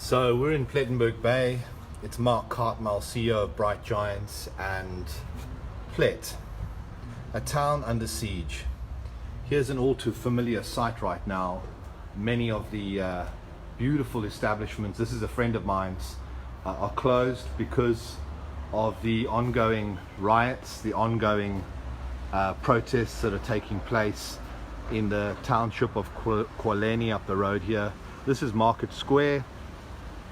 So we're in Plettenberg Bay. It's Mark Cartmel, CEO of Bright Giants, and Plett, a town under siege. Here's an all too familiar sight right now. Many of the beautiful establishments, this is a friend of mine's, are closed because of the ongoing riots, the ongoing protests that are taking place in the township of Kwaleni up the road here. This is Market Square.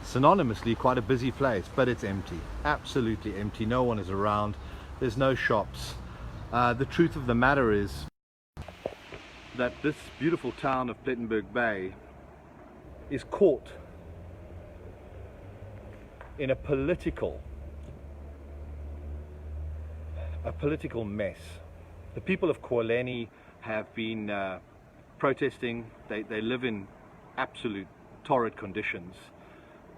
Synonymously quite a busy place, but it's empty, absolutely empty. No one is around, there's no shops. The truth of the matter is that this beautiful town of Plettenberg Bay is caught in a political mess. The people of Kwaleni have been protesting. They live in absolute torrid conditions,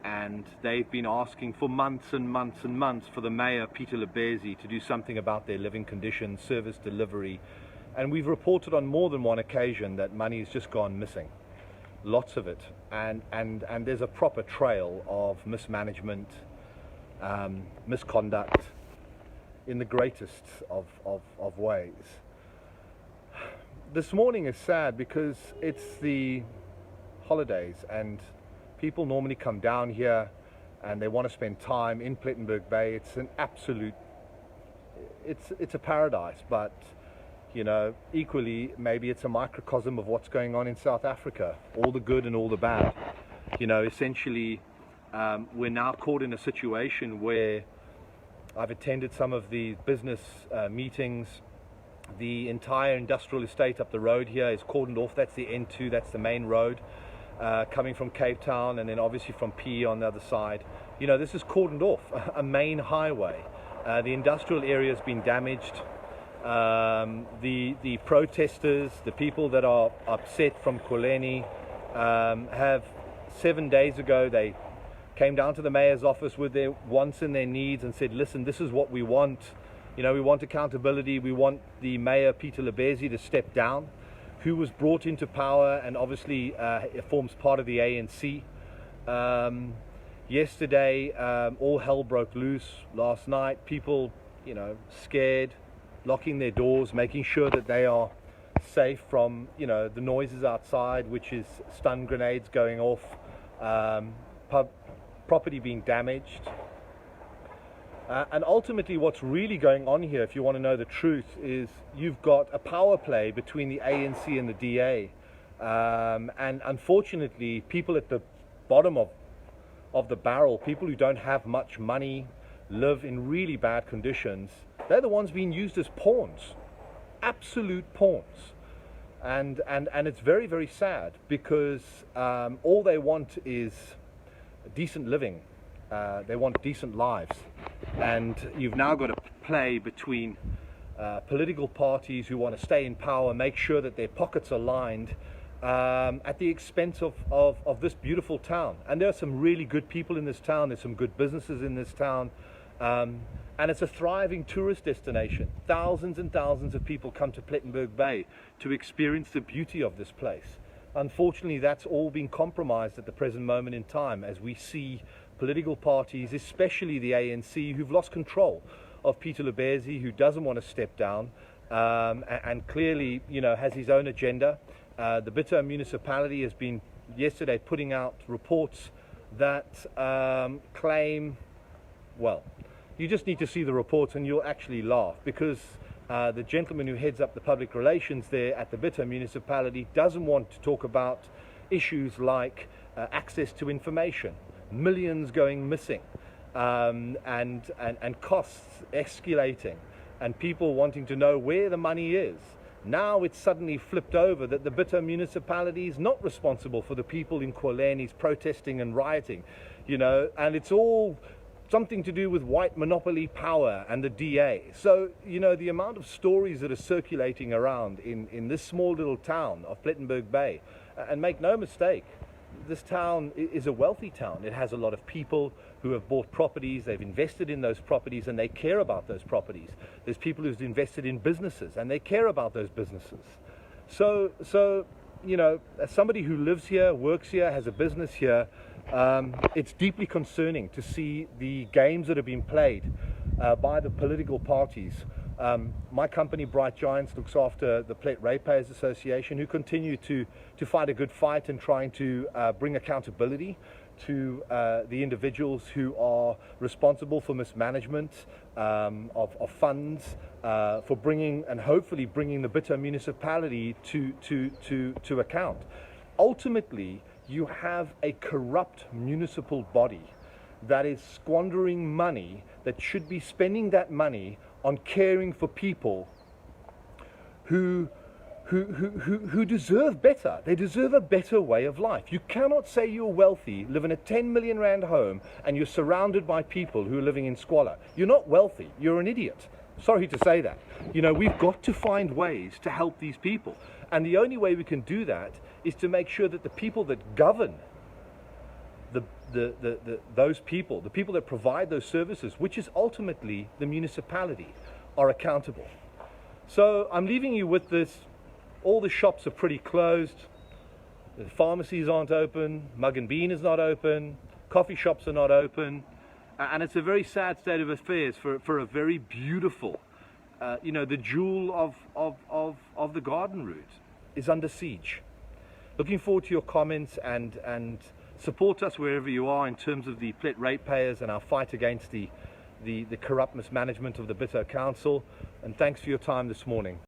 and they've been asking for months and months and months for the mayor, Peter Lebezi, to do something about their living conditions, service delivery. And we've reported on more than one occasion that money has just gone missing, lots of it, and there's a proper trail of mismanagement, misconduct in the greatest of ways. This morning is sad because it's the holidays and people normally come down here and they want to spend time in Plettenberg Bay. It's an absolute, it's a paradise, but you know, equally maybe it's a microcosm of what's going on in South Africa, all the good and all the bad. You know, essentially we're now caught in a situation where I've attended some of the business meetings. The entire industrial estate up the road here is cordoned off. That's the N2, that's the main road. Coming from Cape Town and then obviously from PE on the other side. You know, this is cordoned off, a main highway. The industrial area has been damaged. The protesters, the people that are upset from Kwaleni, have 7 days ago, they came down to the mayor's office with their wants and their needs and said, listen, this is what we want. You know, we want accountability. We want the mayor, Peter Lebezi, to step down, who was brought into power and obviously forms part of the ANC. Yesterday, all hell broke loose. Last night, people, you know, scared, locking their doors, making sure that they are safe from, you know, the noises outside, which is stun grenades going off, property being damaged. And ultimately what's really going on here, if you want to know the truth, is you've got a power play between the ANC and the DA. And unfortunately, people at the bottom of the barrel, people who don't have much money, live in really bad conditions, they're the ones being used as pawns, absolute pawns. And it's very, very sad because all they want is decent living. They want decent lives. And you've now got a play between political parties who want to stay in power, make sure that their pockets are lined at the expense of this beautiful town. And there are some really good people in this town. There's some good businesses in this town. And it's a thriving tourist destination. Thousands and thousands of people come to Plettenberg Bay to experience the beauty of this place. Unfortunately, that's all been compromised at the present moment in time as we see political parties, especially the ANC, who've lost control of Peter Lebezi, who doesn't want to step down and clearly, you know, has his own agenda. The Bitter municipality has been yesterday putting out reports that claim, well, you just need to see the reports and you'll actually laugh, because the gentleman who heads up the public relations there at the Bitter municipality doesn't want to talk about issues like access to information, millions going missing, and costs escalating, and people wanting to know where the money is. Now it's suddenly flipped over that the Bitter municipality is not responsible for the people in Kwaleni's protesting and rioting, you know, and it's all something to do with white monopoly power and the DA. So, you know, the amount of stories that are circulating around in this small little town of Plettenberg Bay, and make no mistake, this town is a wealthy town. It has a lot of people who have bought properties, they've invested in those properties, and they care about those properties. There's people who've invested in businesses, and they care about those businesses. So you know, as somebody who lives here, works here, has a business here, It's deeply concerning to see the games that have been played by the political parties. My company, Bright Giants, looks after the Plett Ratepayers Association, who continue to fight a good fight and trying to bring accountability to the individuals who are responsible for mismanagement of funds, for bringing and hopefully bringing the Bitter municipality to account. Ultimately, you have a corrupt municipal body that is squandering money that should be spending that money on caring for people who deserve better. They deserve a better way of life. You cannot say you're wealthy, live in a 10 million rand home, and you're surrounded by people who are living in squalor. You're not wealthy, you're an idiot. Sorry to say that. You know, we've got to find ways to help these people. And the only way we can do that is to make sure that the people that govern those people, the people that provide those services, which is ultimately the municipality, are accountable. So I'm leaving you with this. All the shops are pretty closed. The pharmacies aren't open. Mug and Bean is not open. Coffee shops are not open. And it's a very sad state of affairs for a very beautiful, you know, the jewel of the garden route is under siege. Looking forward to your comments and support us wherever you are in terms of the Plett ratepayers and our fight against the corrupt mismanagement of the Bitter Council. And thanks for your time this morning.